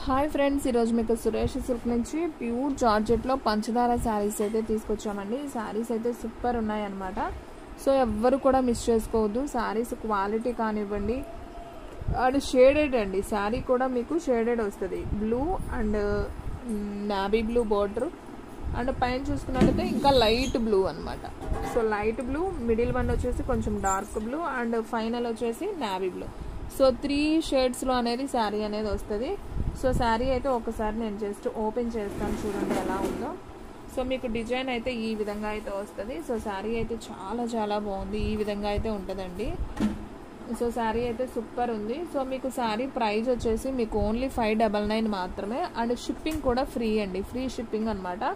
Hi friends, ఈరోజు మీకు Suresh silk నుంచి ప్యూర్ జార్జెట్లో పంచదార శారీస్ అయితే తీసుకొచ్చామండి. ఈ శారీస్ అయితే సూపర్ ఉన్నాయి అన్నమాట. సో ఎవ్వరు కూడా మిస్ చేసుకోవద్దు. శారీస్ క్వాలిటీ కానివ్వండి అండ్ షేడెడ్ అండి. శారీ కూడా మీకు షేడెడ్ వస్తుంది. Blue and navy blue border and పైన చూసుకున్నట్లయితే ఇంకా లైట్ బ్లూ అనమాట. So light blue, middle one వచ్చేసి కొంచెం డార్క్ బ్లూ అండ్ ఫైనల్ వచ్చేసి నావీ బ్లూ. సో 3 షేడ్స్లో అనేది శారీ అనేది వస్తుంది. సో శారీ అయితే ఒకసారి నేను జస్ట్ ఓపెన్ చేస్తాను, చూడండి ఎలా ఉందో. సో మీకు డిజైన్ అయితే ఈ విధంగా అయితే వస్తుంది. సో శారీ అయితే చాలా చాలా బాగుంది. ఈ విధంగా అయితే ఉంటుందండి. సో శారీ అయితే సూపర్ ఉంది. సో మీకు శారీ ప్రైస్ వచ్చేసి మీకు ఓన్లీ 599 మాత్రమే అండ్ షిప్పింగ్ కూడా ఫ్రీ అండి. ఫ్రీ షిప్పింగ్ అనమాట.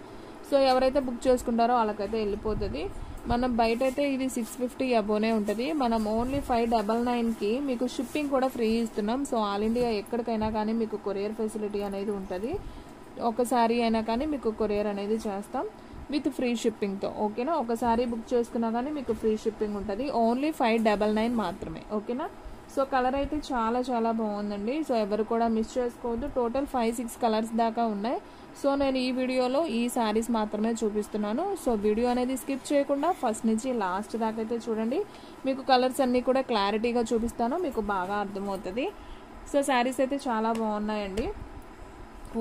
సో ఎవరైతే బుక్ చేసుకుంటారో వాళ్ళకైతే వెళ్ళిపోతుంది. మనం బయట అయితే ఇది 650 అబోనే ఉంటుంది. మనం ఓన్లీ 599కి మీకు షిప్పింగ్ కూడా ఫ్రీ ఇస్తున్నాం. సో ఆల్ ఇండియా ఎక్కడికైనా కానీ మీకు కొరియర్ ఫెసిలిటీ అనేది ఉంటుంది. ఒకసారి అయినా కానీ మీకు కొరియర్ అనేది చేస్తాం విత్ ఫ్రీ షిప్పింగ్తో. ఓకేనా, ఒకసారి బుక్ చేసుకున్నా కానీ మీకు ఫ్రీ షిప్పింగ్ ఉంటుంది. ఓన్లీ 599 మాత్రమే. ఓకేనా. సో కలర్ అయితే చాలా చాలా బాగుందండి. సో ఎవరు కూడా మిస్ చేసుకోవద్దు. టోటల్ 5-6 కలర్స్ దాకా ఉన్నాయి. సో నేను ఈ వీడియోలో ఈ శారీస్ మాత్రమే చూపిస్తున్నాను. సో వీడియో అనేది స్కిప్ చేయకుండా ఫస్ట్ నుంచి లాస్ట్ దాకా అయితే చూడండి. మీకు కలర్స్ అన్నీ కూడా క్లారిటీగా చూపిస్తాను, మీకు బాగా అర్థమవుతుంది. సో శారీస్ అయితే చాలా బాగున్నాయండి.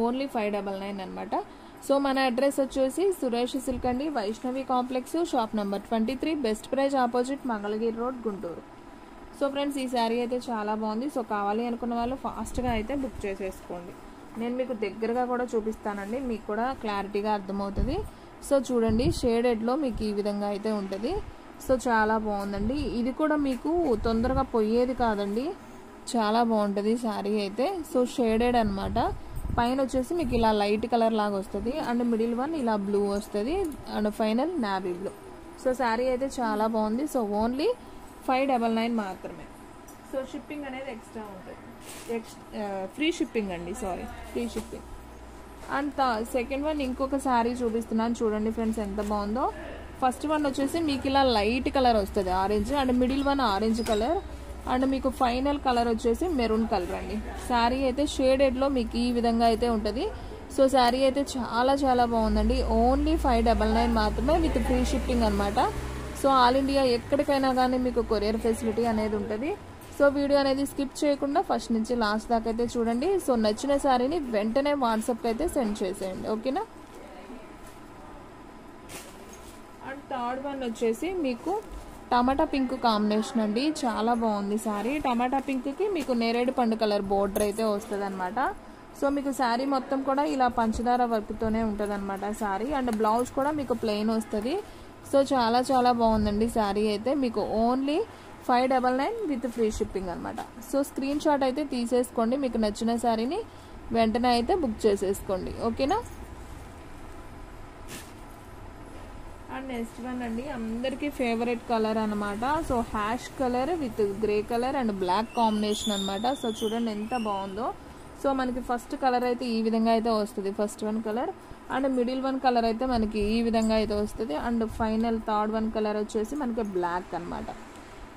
ఓన్లీ 599 అనమాట. సో మన అడ్రస్ వచ్చేసి సురేష్ సిల్క్ అండి, Vaishnavi complex, shop number 23, best praise opposite, Mangalagiri road, Guntur. So friends, ఈ శారీ అయితే చాలా బాగుంది. సో కావాలి అనుకున్న వాళ్ళు ఫాస్ట్గా అయితే బుక్ చేసేసుకోండి. నేను మీకు దగ్గరగా కూడా చూపిస్తానండి, మీకు కూడా క్లారిటీగా అర్థమవుతుంది. సో చూడండి, షేడెడ్లో మీకు ఈ విధంగా అయితే ఉంటుంది. సో చాలా బాగుందండి. ఇది కూడా మీకు తొందరగా పోయేది కాదండి, చాలా బాగుంటుంది శారీ అయితే. సో షేడెడ్ అనమాట. పైన వచ్చేసి మీకు ఇలా లైట్ కలర్ లాగా వస్తుంది అండ్ మిడిల్ వన్ ఇలా బ్లూ వస్తుంది and final navy blue. So sari అయితే చాలా బాగుంది. సో ఓన్లీ 599 మాత్రమే. సో షిప్పింగ్ అనేది ఎక్స్ట్రా ఉంటుంది. ఫ్రీ షిప్పింగ్ అండి, sorry, free shipping. And second one ఇంకొక శారీ చూపిస్తున్నాను, చూడండి ఫ్రెండ్స్ ఎంత బాగుందో. ఫస్ట్ వన్ వచ్చేసి మీకు ఇలా లైట్ కలర్ వస్తుంది, orange, and middle one orange colour and మీకు ఫైనల్ కలర్ వచ్చేసి మెరూన్ కలర్ అండి. శారీ అయితే షేడెడ్లో మీకు ఈ విధంగా అయితే ఉంటుంది. సో శారీ అయితే చాలా చాలా బాగుందండి. ఓన్లీ 599 మాత్రమే విత్ ఫ్రీ షిప్పింగ్ అనమాట. సో ఆల్ ఇండియా ఎక్కడికైనా కానీ మీకు కొరియర్ ఫెసిలిటీ అనేది ఉంటుంది. సో వీడియో అనేది స్కిప్ చేయకుండా ఫస్ట్ నుంచి లాస్ట్ దాకా అయితే చూడండి. సో నచ్చిన శారీని వెంటనే వాట్సాప్కి అయితే సెండ్ చేసేయండి. ఓకేనా. అండ్ థర్డ్ వన్ వచ్చేసి మీకు టమాటా పింక్ కాంబినేషన్ అండి, చాలా బాగుంది శారీ. టమాటా పింక్కి మీకు నేరేడు పండు కలర్ బోర్డర్ అయితే వస్తుంది అనమాట. సో మీకు శారీ మొత్తం కూడా ఇలా పంచదార వర్క్తోనే ఉంటుంది అనమాట శారీ. అండ్ బ్లౌజ్ కూడా మీకు ప్లెయిన్ వస్తుంది. సో చాలా చాలా బాగుందండి శారీ అయితే. మీకు ఓన్లీ 599 విత్ ఫ్రీ షిప్పింగ్ అనమాట. సో స్క్రీన్ షాట్ అయితే తీసేసుకోండి, మీకు నచ్చిన శారీని వెంటనే అయితే బుక్ చేసేసుకోండి. ఓకేనా. అండ్ నెక్స్ట్ వన్ అండి, అందరికీ ఫేవరెట్ కలర్ అనమాట. So ash colour with grey colour and black combination అనమాట. సో చూడండి ఎంత బాగుందో. సో మనకి ఫస్ట్ కలర్ అయితే ఈ విధంగా అయితే వస్తుంది, first one colour. And middle one colour అయితే మనకి ఈ విధంగా అయితే వస్తుంది. And final third one colour వచ్చేసి మనకి బ్లాక్ అనమాట.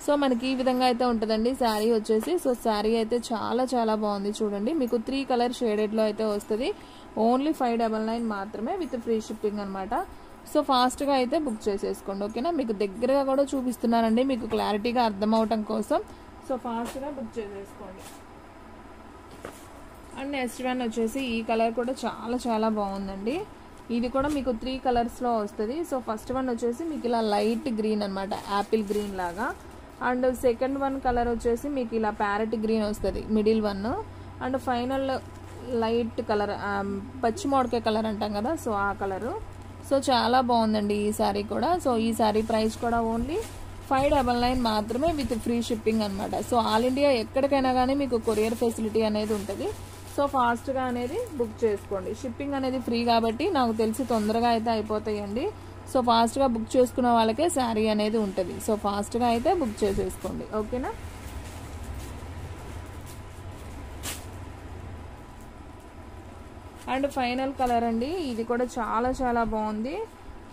సో మనకి ఈ విధంగా అయితే ఉంటుందండి శారీ వచ్చేసి. సో శారీ అయితే చాలా చాలా బాగుంది. చూడండి, మీకు 3 కలర్ షేడెడ్లో అయితే వస్తుంది. ఓన్లీ 599 మాత్రమే విత్ ఫ్రీ షిప్పింగ్ అనమాట. సో ఫాస్ట్గా అయితే బుక్ చేసేసుకోండి. ఓకేనా. మీకు దగ్గరగా కూడా చూపిస్తున్నానండి, మీకు క్లారిటీగా అర్థం అవటం కోసం. సో ఫాస్ట్గా బుక్ చేసేసుకోండి. అండ్ నెక్స్ట్ వన్ వచ్చేసి ఈ కలర్ కూడా చాలా చాలా బాగుందండి. ఇది కూడా మీకు 3 కలర్స్లో వస్తుంది. సో ఫస్ట్ వన్ వచ్చేసి మీకు ఇలా లైట్ గ్రీన్ అనమాట, యాపిల్ గ్రీన్ లాగా. అండ్ సెకండ్ వన్ కలర్ వచ్చేసి మీకు ఇలా ప్యారెట్ గ్రీన్ వస్తుంది, middle one. And final light colour, పచ్చి మామిడికాయ కలర్ అంటాం కదా, సో ఆ కలరు. సో చాలా బాగుందండి ఈ శారీ కూడా. సో ఈ శారీ ప్రైస్ కూడా ఓన్లీ 599 మాత్రమే విత్ ఫ్రీ షిప్పింగ్ అనమాట. సో ఆల్ ఇండియా ఎక్కడికైనా కానీ మీకు కొరియర్ ఫెసిలిటీ అనేది ఉంటుంది. సో ఫాస్ట్గా అనేది బుక్ చేసుకోండి. షిప్పింగ్ అనేది ఫ్రీ కాబట్టి నాకు తెలిసి తొందరగా అయితే అయిపోతాయండి. సో ఫాస్ట్గా బుక్ చేసుకున్న వాళ్ళకే శారీ అనేది ఉంటుంది. సో ఫాస్ట్గా అయితే బుక్ చేసేసుకోండి. ఓకేనా. అండ్ ఫైనల్ కలర్ అండి, ఇది కూడా చాలా చాలా బాగుంది.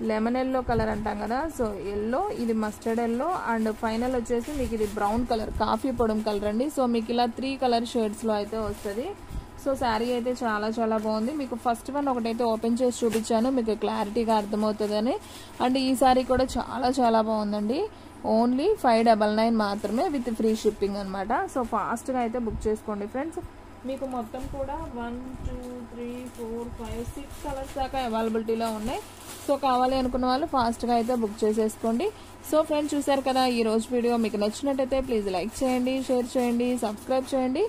లెమన్ ఎల్లో కలర్ అంటాం కదా, సో ఎల్లో, ఇది మస్టర్డ్ ఎల్లో అండ్ ఫైనల్ వచ్చేసి మీకు ఇది బ్రౌన్ కలర్, కాఫీ పొడం కలర్ అండి. సో మీకు ఇలా 3 కలర్ షేడ్స్లో అయితే వస్తుంది. సో శారీ అయితే చాలా చాలా బాగుంది. మీకు ఫస్ట్ వన్ ఒకటైతే ఓపెన్ చేసి చూపించాను, మీకు క్లారిటీగా అర్థమవుతుందని. అండ్ ఈ శారీ కూడా చాలా చాలా బాగుందండి. ఓన్లీ 599 మాత్రమే విత్ ఫ్రీ షిప్పింగ్ అనమాట. సో ఫాస్ట్గా అయితే బుక్ చేసుకోండి ఫ్రెండ్స్. మీకు మొత్తం కూడా 1 2 3 4 5 6 కలర్స్ దాకా అవైలబిలిటీలో ఉన్నాయి. సో కావాలి అనుకున్న వాళ్ళు ఫాస్ట్గా అయితే బుక్ చేసేసుకోండి. సో ఫ్రెండ్స్ చూసారు కదా ఈ రోజు వీడియో. మీకు నచ్చినట్టయితే ప్లీజ్ లైక్ చేయండి, షేర్ చేయండి, సబ్స్క్రైబ్ చేయండి.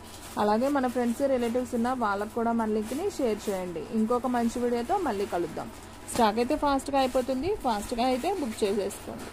అలాగే మన ఫ్రెండ్స్ రిలేటివ్స్ ఉన్న వాళ్ళకు కూడా మన లింక్ని షేర్ చేయండి. ఇంకొక మంచి వీడియోతో మళ్ళీ కలుద్దాం. స్టాక్ అయితే ఫాస్ట్గా అయిపోతుంది, ఫాస్ట్గా అయితే బుక్ చేసేసుకోండి.